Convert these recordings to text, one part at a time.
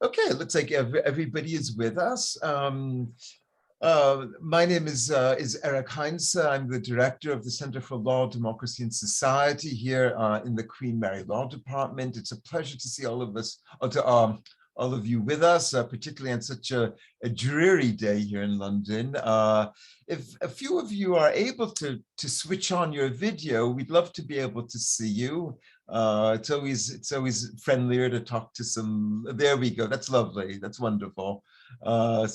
Okay, it looks like everybody is with us. My name is Eric Heinze. I'm the director of the Center for Law, Democracy and Society here in the Queen Mary Law Department. It's a pleasure to see all of us, all of you with us, particularly on such a dreary day here in London. If a few of you are able to switch on your video, we'd love to be able to see you. It's always friendlier to talk to some. There we go. That's lovely. That's wonderful. Yeah,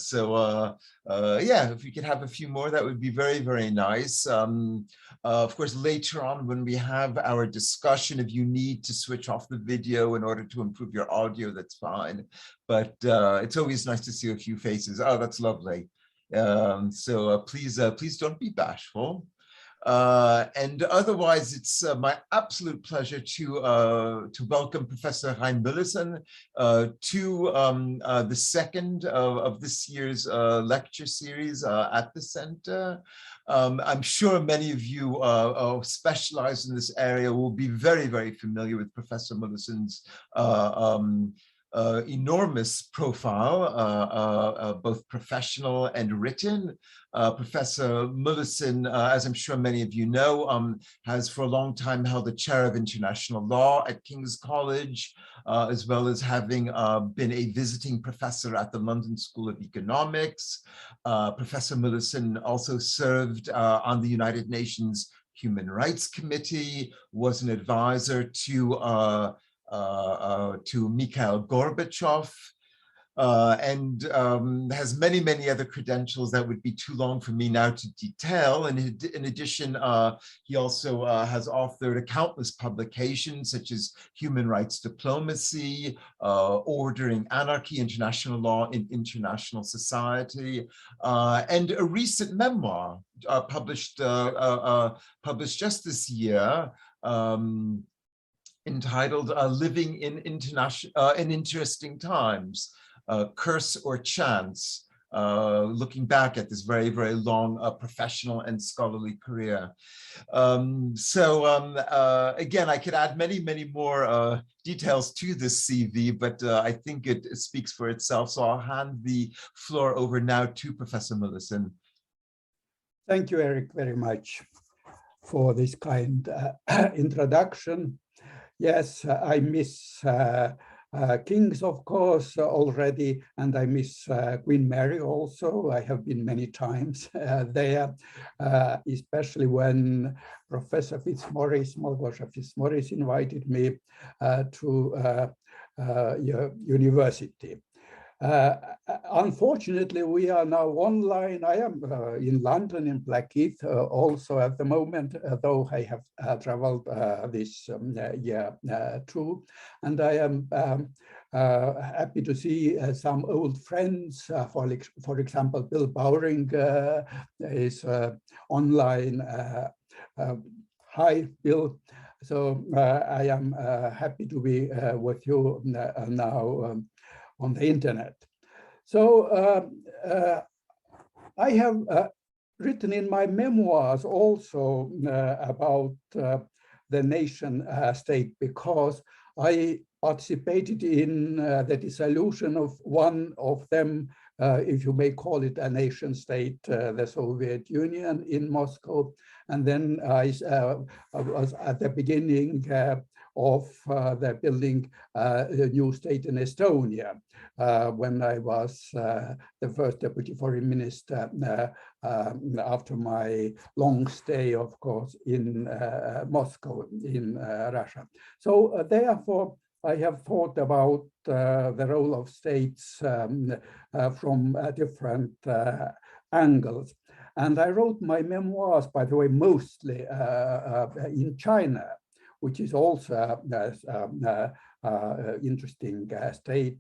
if we could have a few more, that would be very, very nice. Of course, later on when we have our discussion, if you need to switch off the video in order to improve your audio, that's fine. But it's always nice to see a few faces. Oh, that's lovely. Please don't be bashful. And otherwise, it's my absolute pleasure to welcome Professor Rein Müllerson to the second of this year's lecture series at the center. I'm sure many of you specialized in this area will be very, very familiar with Professor Müllerson's enormous profile, both professional and written. Professor Müllerson, as I'm sure many of you know, has for a long time held the chair of international law at King's College, as well as having been a visiting professor at the London School of Economics. Professor Müllerson also served on the United Nations Human Rights Committee, was an advisor to Mikhail Gorbachev, and has many, many other credentials that would be too long for me now to detail. And in addition, he also has authored countless publications such as Human Rights Diplomacy, Ordering Anarchy, International Law in International Society, and a recent memoir published just this year, entitled Living in Interesting Times, Curse or Chance, looking back at this very, very long professional and scholarly career. Again, I could add many, many more details to this CV, but I think it speaks for itself. So I'll hand the floor over now to Professor Müllerson. Thank you, Eric, very much for this kind introduction. Yes, I miss Kings, of course, already, and I miss Queen Mary also. I have been many times there, especially when Professor Fitzmaurice, Malgosia Fitzmaurice, invited me to university. Unfortunately, we are now online. I am in London, in Blackheath, also at the moment, though I have traveled this year too. And I am happy to see some old friends. For example, Bill Bowring is online. Hi, Bill. So I am happy to be with you now on the internet. So I have written in my memoirs also about the nation state, because I participated in the dissolution of one of them, if you may call it a nation state, the Soviet Union in Moscow. And then I was at the beginning of the building a new state in Estonia, when I was the first deputy foreign minister after my long stay, of course, in Moscow, in Russia. So therefore, I have thought about the role of states from different angles. And I wrote my memoirs, by the way, mostly in China, which is also interesting state,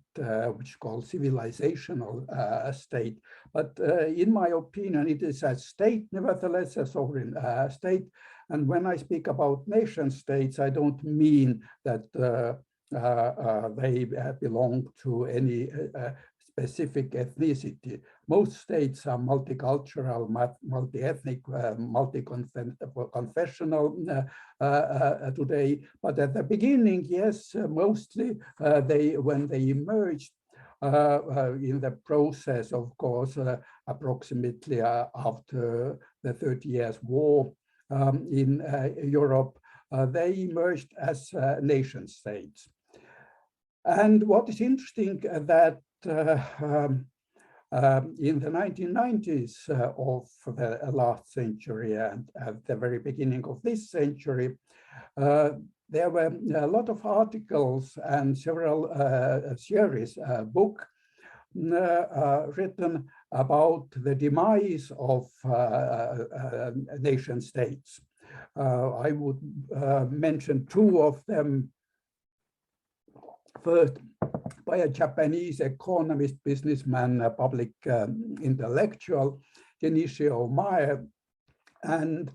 which is called civilizational state. But in my opinion, it is a state, nevertheless, a sovereign state. And when I speak about nation states, I don't mean that they belong to any specific ethnicity. Most states are multicultural, multi-ethnic, multi-confessional today. But at the beginning, yes, mostly when they emerged, in the process, of course, approximately after the 30 Years' War in Europe, they emerged as nation states. And what is interesting that in the 1990s of the last century and at the very beginning of this century, there were a lot of articles and several series, book written about the demise of nation states. I would mention two of them. First, by a Japanese economist, businessman, public intellectual, Genishio Mae, and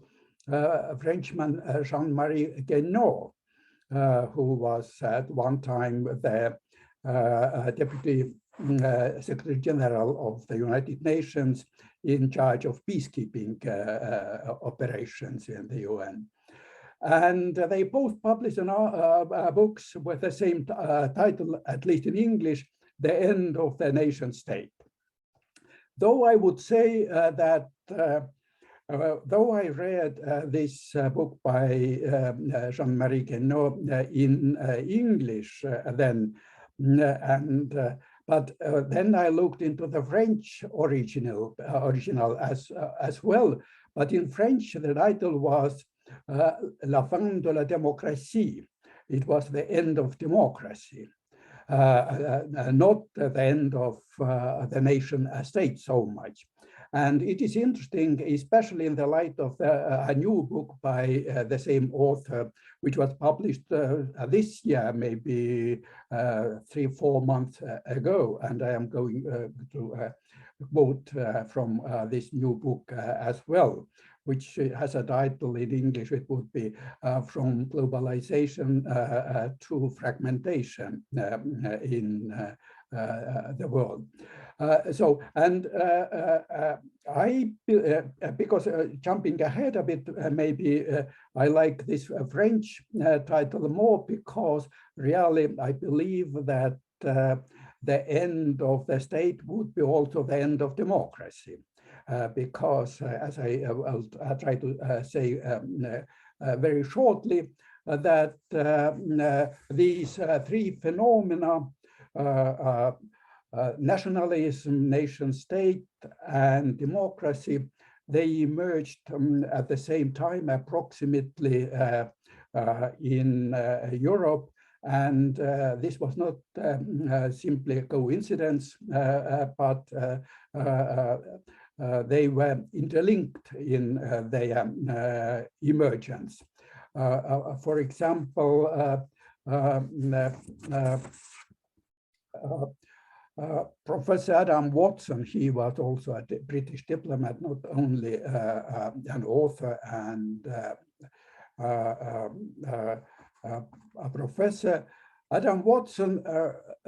Frenchman Jean-Marie Guénaud, who was at one time the Deputy Secretary General of the United Nations in charge of peacekeeping operations in the UN. And they both published books with the same title, at least in English, The End of the Nation State. Though I would say that though I read this book by Jean-Marie Guénaud in English then, but then I looked into the French original as well. But in French, the title was La fin de la démocratie. It was the end of democracy, not the end of the nation state so much. And it is interesting, especially in the light of a new book by the same author, which was published this year, maybe 3-4 months ago. And I am going to quote from this new book as well, which has a title in English. It would be From Globalization to Fragmentation in the World. Because jumping ahead a bit, maybe I like this French title more, because really I believe that the end of the state would be also the end of democracy. Because as I'll try to say very shortly, that these three phenomena, nationalism, nation state, and democracy, they emerged at the same time approximately in Europe. And this was not simply a coincidence, but they were interlinked in their emergence. For example, Professor Adam Watson, he was also a British diplomat, not only an author and a professor. Adam Watson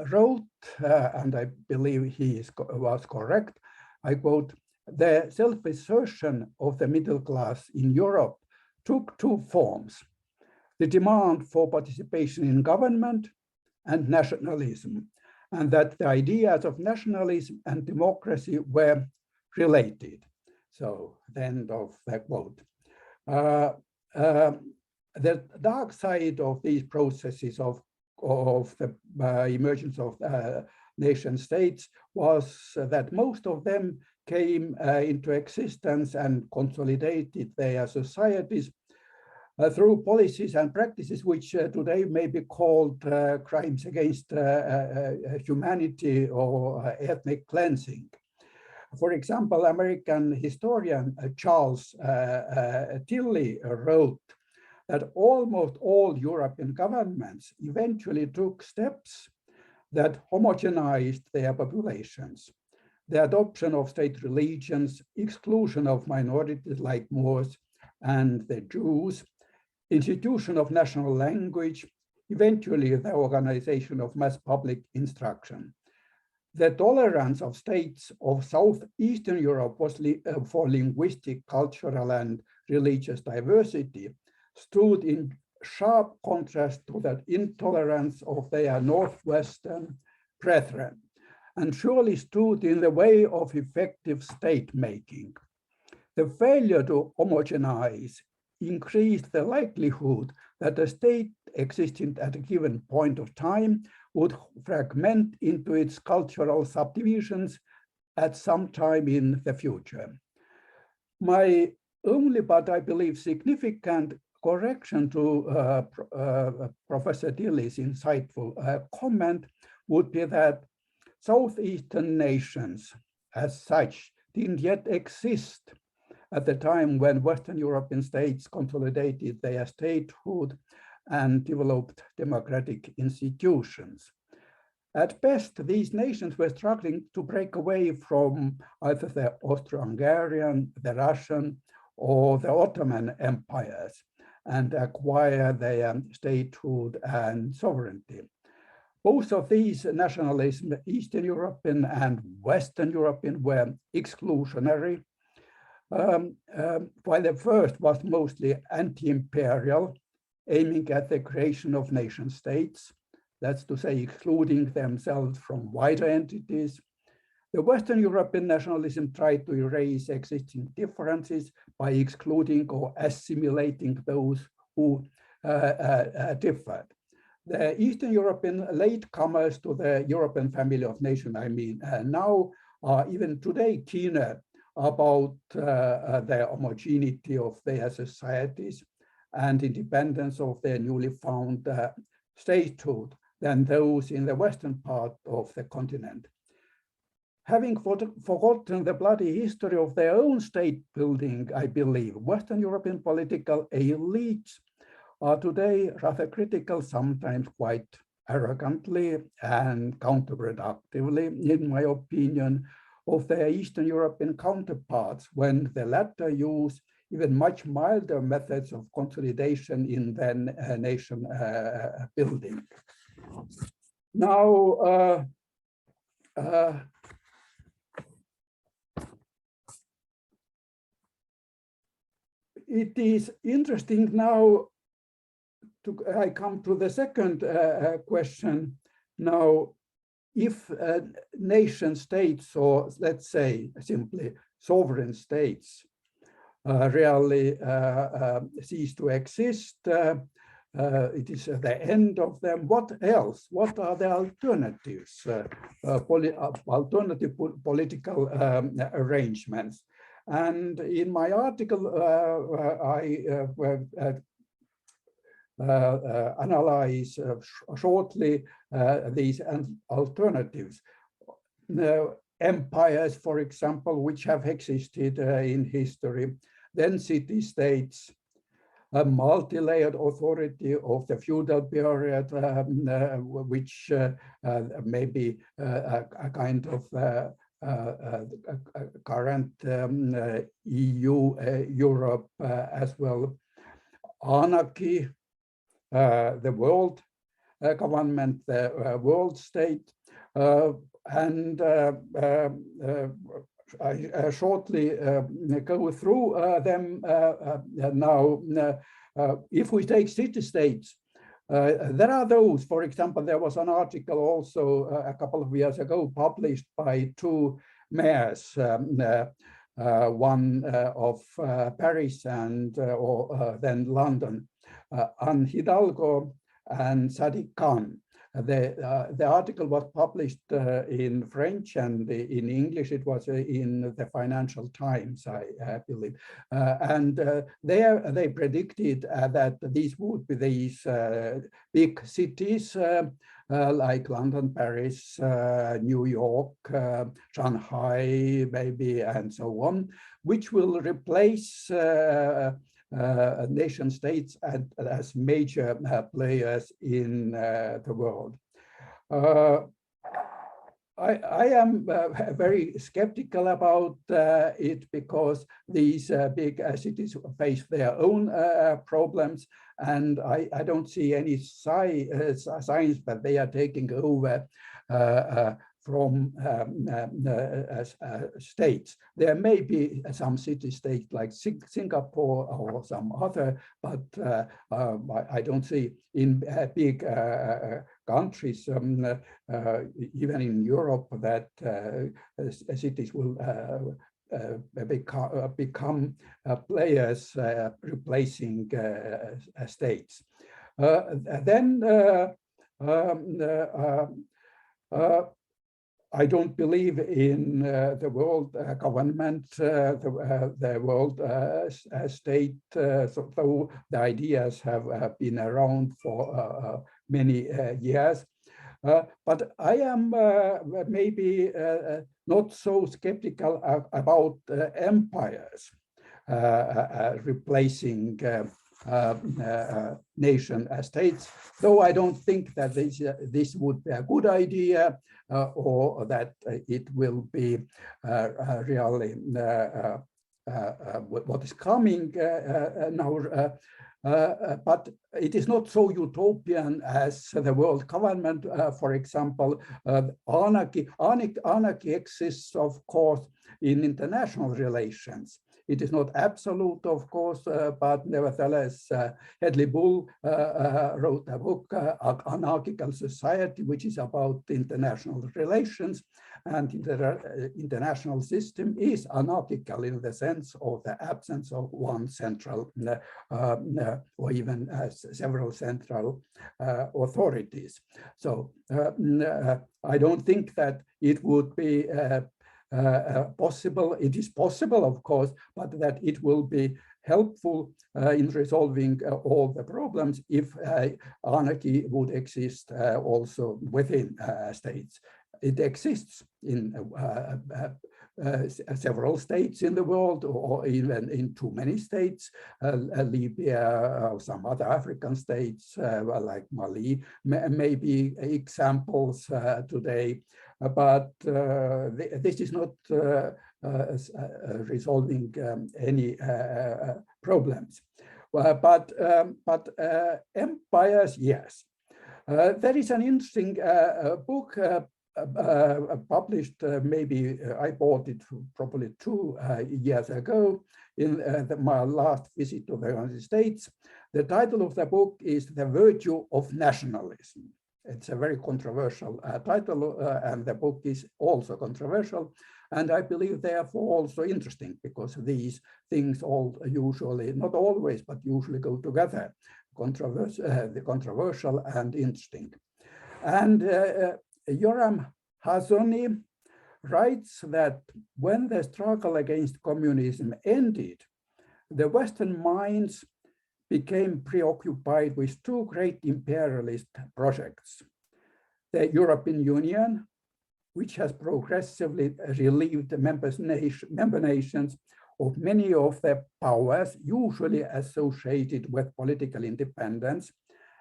wrote, and I believe he was correct, I quote, "The self-assertion of the middle class in Europe took two forms: the demand for participation in government and nationalism, and that the ideas of nationalism and democracy were related." So the end of the quote. The dark side of these processes of the emergence of nation states was that most of them came into existence and consolidated their societies through policies and practices which today may be called crimes against humanity or ethnic cleansing. For example, American historian Charles Tilly wrote that almost all European governments eventually took steps that homogenized their populations. The adoption of state religions, exclusion of minorities like Moors and the Jews, institution of national language, eventually the organization of mass public instruction. The tolerance of states of Southeastern Europe was for linguistic, cultural, and religious diversity stood in sharp contrast to that intolerance of their Northwestern brethren. and surely stood in the way of effective state-making. The failure to homogenize increased the likelihood that a state existing at a given point of time would fragment into its cultural subdivisions at some time in the future. My only, but I believe significant correction to Professor Dilly's insightful comment would be that Southeastern nations as such didn't yet exist at the time when Western European states consolidated their statehood and developed democratic institutions. At best, these nations were struggling to break away from either the Austro-Hungarian, the Russian, or the Ottoman empires and acquire their statehood and sovereignty. Both of these nationalisms, Eastern European and Western European, were exclusionary, while the first was mostly anti-imperial, aiming at the creation of nation states, that's to say, excluding themselves from wider entities. The Western European nationalism tried to erase existing differences by excluding or assimilating those who differed. The Eastern European latecomers to the European family of nations, now are even today keener about the homogeneity of their societies and independence of their newly found statehood than those in the western part of the continent. Having forgotten the bloody history of their own state building, I believe, Western European political elites are today rather critical, sometimes quite arrogantly and counterproductively, in my opinion, of their Eastern European counterparts when the latter use even much milder methods of consolidation in then nation building. Now, it is interesting now I come to the second question. Now, if nation states, or let's say simply sovereign states, really cease to exist, it is the end of them. What else? What are the alternatives? Alternative political arrangements. And in my article, I analyze shortly these alternatives. Empires, for example, which have existed in history, then city-states, a multi-layered authority of the feudal period, which may be a kind of current EU, Europe as well. Anarchy, the world government, the world state, and I shortly go through them now. If we take city-states, there are those, for example, there was an article also a couple of years ago published by two mayors, one of Paris and then London, Anne Hidalgo and Sadiq Khan. The article was published in French, and in English it was in the Financial Times, I believe. And there they predicted that these would be these big cities like London, Paris, New York, Shanghai, maybe, and so on, which will replace nation states as major players in the world. I am very skeptical about it because these big cities face their own problems, and I don't see any signs that they are taking over from states. There may be some city-state like Singapore or some other, but I don't see in big countries, even in Europe, that cities will become players replacing states. I don't believe in the world government, the world state, though the ideas have been around for many years. But I am maybe not so skeptical about empires replacing nation states, though I don't think that this would be a good idea or that it will be really what is coming now. But it is not so utopian as the world government. For example, anarchy exists, of course, in international relations. It is not absolute, of course, but nevertheless, Hedley Bull wrote a book, Anarchical Society, which is about international relations. And the international system is anarchical in the sense of the absence of one central or even several central authorities. So I don't think that it would be possible. It is possible, of course, but that it will be helpful in resolving all the problems if anarchy would exist also within states. It exists in several states in the world, or even in too many states. Libya, or some other African states like Mali may be examples today, but this is not resolving any problems. But empires, yes. There is an interesting book published, maybe I bought it probably 2 years ago in my last visit to the United States. The title of the book is The Virtue of Nationalism. It's a very controversial title, and the book is also controversial, and I believe therefore also interesting, because these things all usually, not always, but usually go together, the controversial and interesting. And Yoram Hazony writes that when the struggle against communism ended, the Western minds became preoccupied with 2 great imperialist projects: the European Union, which has progressively relieved the member nations of many of their powers, usually associated with political independence,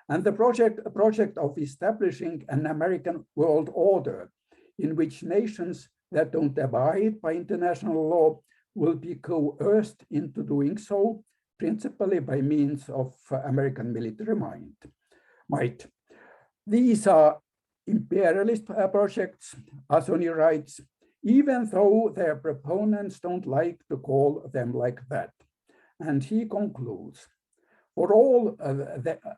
and the project of establishing an American world order in which nations that don't abide by international law will be coerced into doing so, principally by means of American military might. These are imperialist projects, Hazony writes, even though their proponents don't like to call them like that. And he concludes, for all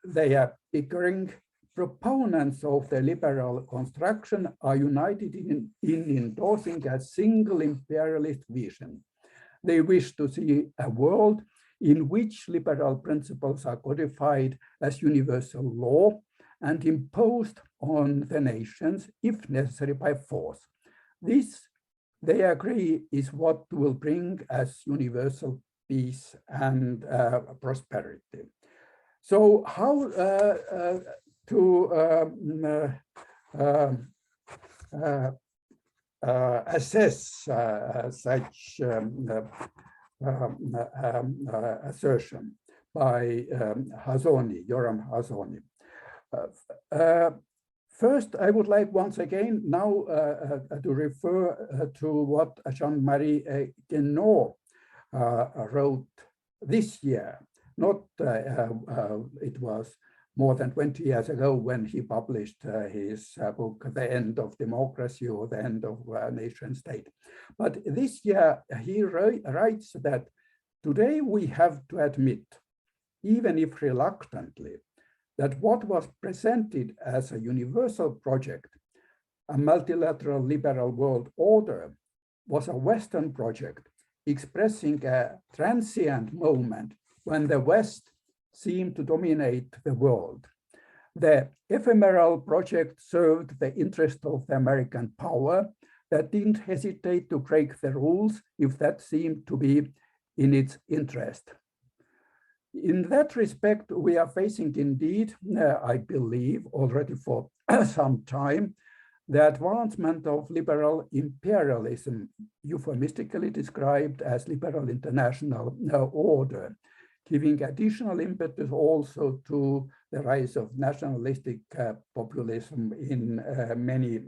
their bickering, proponents of the liberal construction are united in endorsing a single imperialist vision. They wish to see a world in which liberal principles are codified as universal law and imposed on the nations, if necessary, by force. This, they agree, is what will bring us universal peace and prosperity. So how to assess such assertion by Yoram Hazony? First, I would like once again now to refer to what Jean-Marie Guénot wrote this year. Not it was more than 20 years ago when he published his book, The End of Democracy or The End of Nation-State. But this year he writes that today we have to admit, even if reluctantly, that what was presented as a universal project, a multilateral liberal world order, was a Western project expressing a transient moment when the West seemed to dominate the world. The ephemeral project served the interest of the American power that didn't hesitate to break the rules if that seemed to be in its interest. In that respect, we are facing indeed, I believe, already for some time, the advancement of liberal imperialism, euphemistically described as liberal international order, giving additional impetus also to the rise of nationalistic populism in many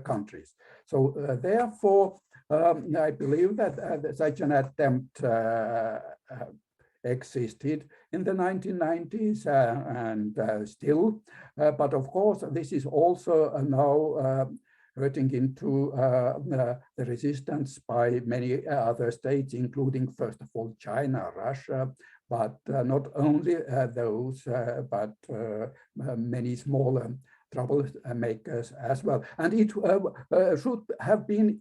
countries. So therefore, I believe that such an attempt existed in the 1990s and still, but of course this is also now hurting into the resistance by many other states, including first of all China, Russia, but not only those, but many smaller troublemakers as well. And it should have been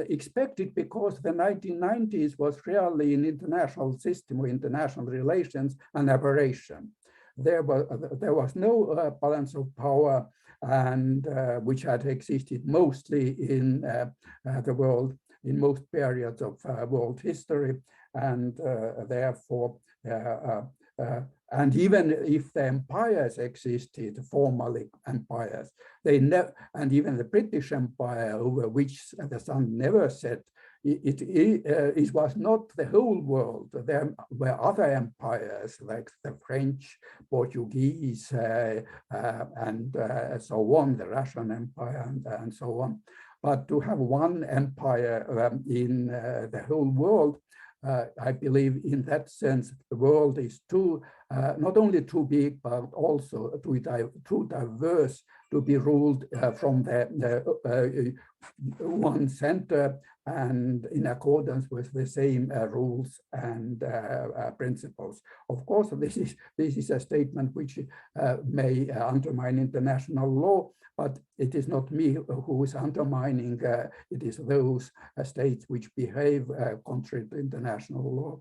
expected because the 1990s was really in international system or international relations an aberration. There was no balance of power, and which had existed mostly in the world in most periods of world history, and therefore and even if the empires existed, formally empires, they never, and even the British Empire, over which the sun never set, it was not the whole world. There were other empires like the French, Portuguese, and so on, the Russian Empire, and so on. But to have one empire in the whole world, I believe in that sense, the world is too, not only too big, but also too diverse to be ruled from the one center and in accordance with the same rules and principles. Of course, this is a statement which may undermine international law, but it is not me who is undermining, it is those states which behave contrary to international law,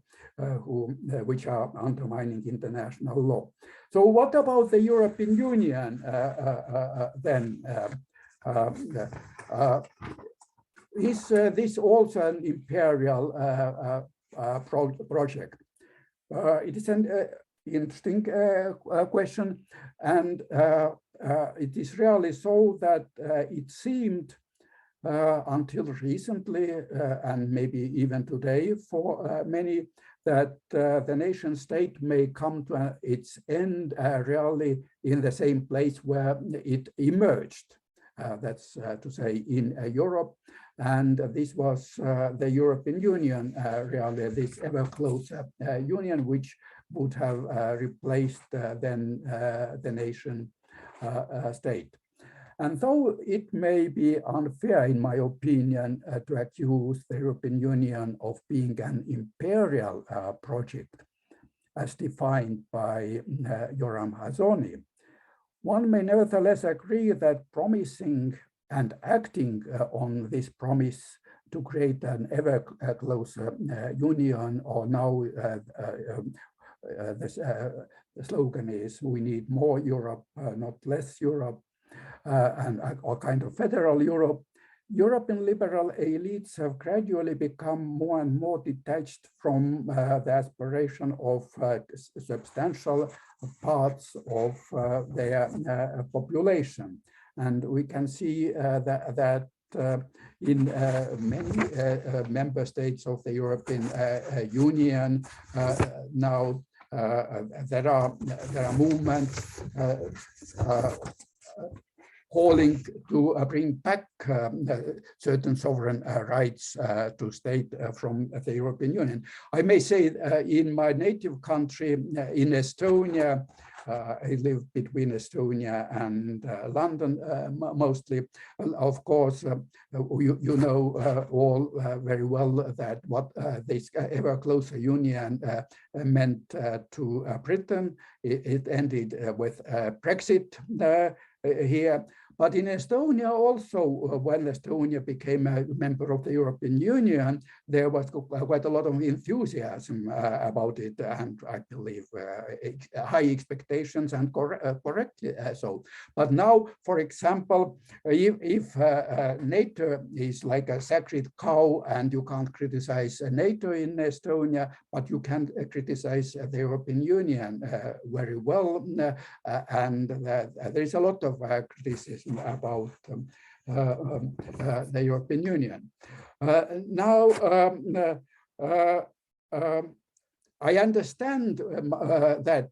which are undermining international law. So what about the European Union then? Is this also an imperial project? It is an interesting question, and it is really so that it seemed until recently, and maybe even today for many, that the nation state may come to its end really in the same place where it emerged. That's to say in Europe, and this was the European Union, really this ever closer union, which would have replaced then the nation state. And though it may be unfair, in my opinion, to accuse the European Union of being an imperial project, as defined by Yoram Hazony, one may nevertheless agree that promising and acting on this promise to create an ever closer union, or now the slogan is "We need more Europe, not less Europe," and a kind of federal Europe, European liberal elites have gradually become more and more detached from the aspiration of substantial parts of their population. And we can see that in many member states of the European Union now there are movements calling to bring back certain sovereign rights to state from the European Union. I may say in my native country, in Estonia, I live between Estonia and London mostly. Of course, you know all very well that what this ever closer union meant to Britain. It ended with Brexit here. But in Estonia also, when Estonia became a member of the European Union, there was quite a lot of enthusiasm about it, and I believe high expectations, and correctly so. But now, for example, if NATO is like a sacred cow, and you can't criticize NATO in Estonia, but you can criticize the European Union very well, and there is a lot of criticism about the European Union. Now, I understand that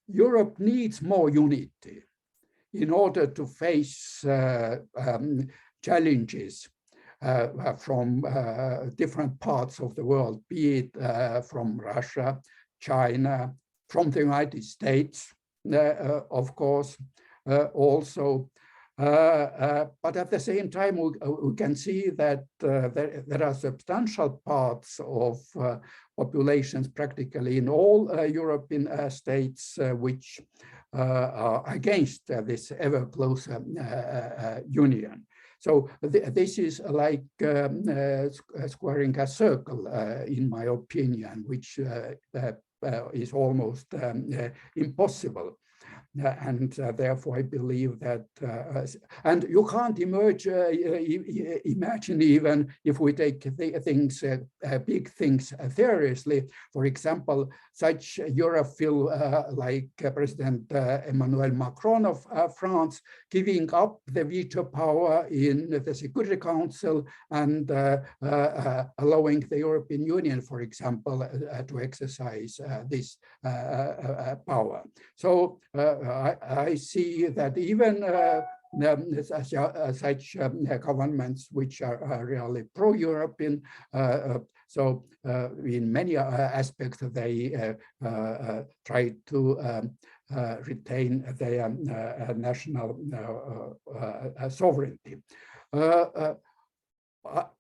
Europe needs more unity in order to face challenges from different parts of the world, be it from Russia, China, from the United States, of course, also. But at the same time, we can see that there are substantial parts of populations practically in all European states which are against this ever closer union. So this is like squaring a circle, in my opinion, which is almost impossible. And therefore, I believe that, and you can't imagine even if we take things, big things seriously. For example, such Europhile like President Emmanuel Macron of France, giving up the veto power in the Security Council and allowing the European Union, for example, to exercise this power. So I see that even such governments which are really pro-European, so in many aspects they try to retain their national sovereignty.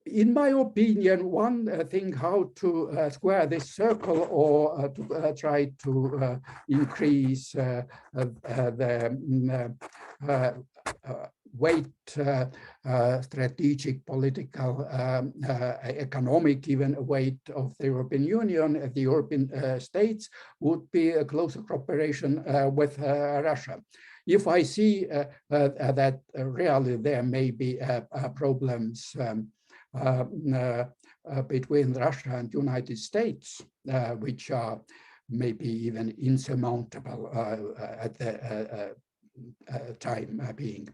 In my opinion, one thing how to square this circle or to try to increase the weight, strategic, political, economic even weight of the European Union, the European states, would be a closer cooperation with Russia. If I see that really there may be problems between Russia and United States, which are maybe even insurmountable at the time being,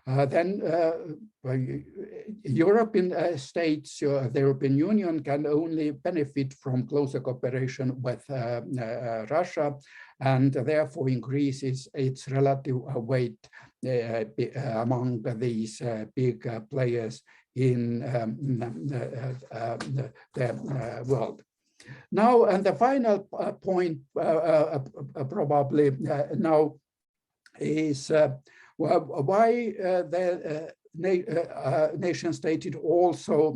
then European states, the European Union can only benefit from closer cooperation with Russia, and therefore increases its relative weight among these big players in the world. Now, and the final point probably now is why the nation state is also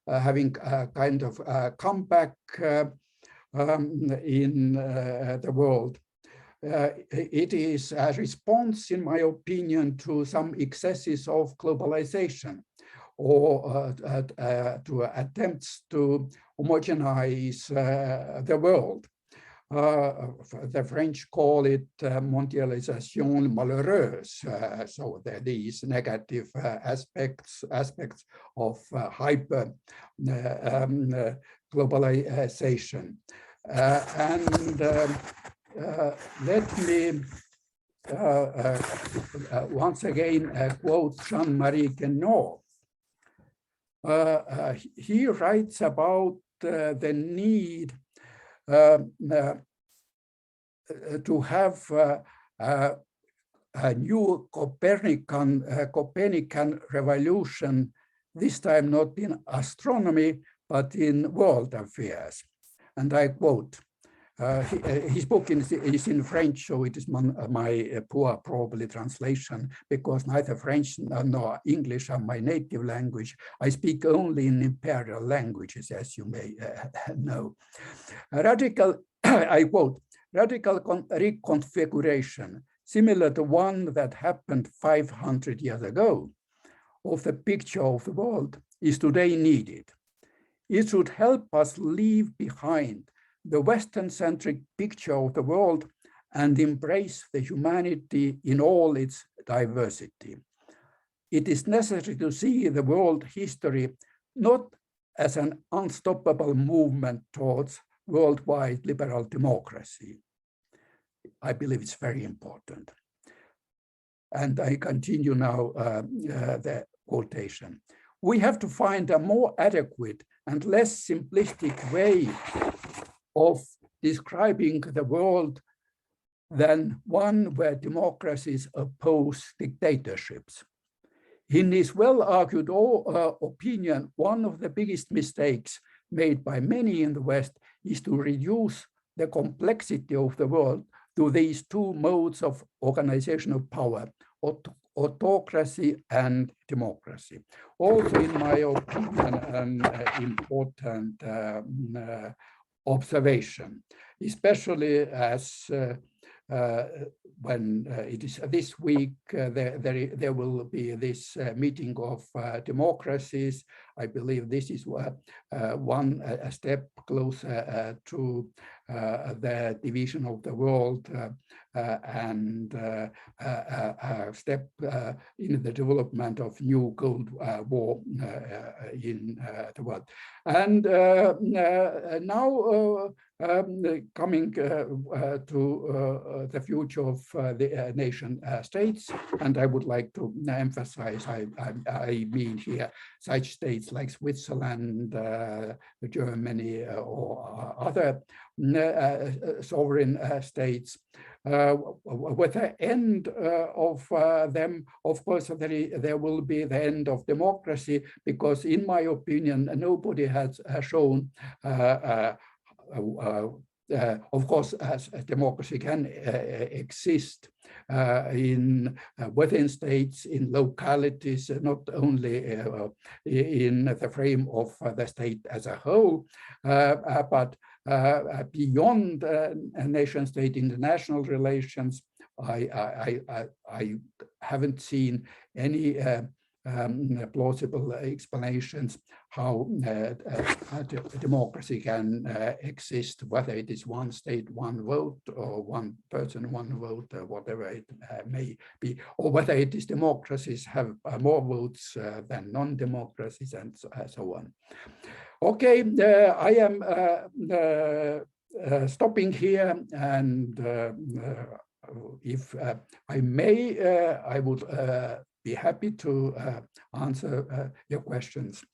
having a kind of comeback in the world. It is a response, in my opinion, to some excesses of globalization, or to attempts to homogenize the world. The French call it mondialisation malheureuse. So there are these negative aspects of hyper globalization. And let me once again quote Jean-Marie Guénot. He writes about the need to have a new Copernican revolution, this time not in astronomy, but in world affairs. And I quote, his book is in French, so it is my poor, probably, translation, because neither French nor English are my native language. I speak only in imperial languages, as you may know. I quote, radical reconfiguration, similar to one that happened 500 years ago, of the picture of the world is today needed. It should help us leave behind the Western-centric picture of the world and embrace the humanity in all its diversity. It is necessary to see the world history not as an unstoppable movement towards worldwide liberal democracy. I believe it's very important. And I continue now the quotation. We have to find a more adequate and less simplistic way of describing the world than one where democracies oppose dictatorships. In his well-argued opinion, one of the biggest mistakes made by many in the West is to reduce the complexity of the world to these two modes of organizational power, autocracy and democracy. Also, in my opinion, an important observation, especially as when it is this week, there will be this meeting of democracies. I believe this is a step closer to the division of the world and a step in the development of new Cold War in the world. And now coming to the future of the nation states, and I would like to emphasize, I mean here, such states like Switzerland, Germany, or other sovereign states. With the end of them, of course, there will be the end of democracy, because in my opinion, nobody has shown of course, as democracy can exist within states, in localities, not only in the frame of the state as a whole, but beyond nation-state international relations. I haven't seen any plausible explanations how democracy can exist, whether it is one state, one vote, or one person, one vote, whatever it may be, or whether it is democracies have more votes than non-democracies, and so on. Okay, I am stopping here, and if I may, I would be happy to answer your questions.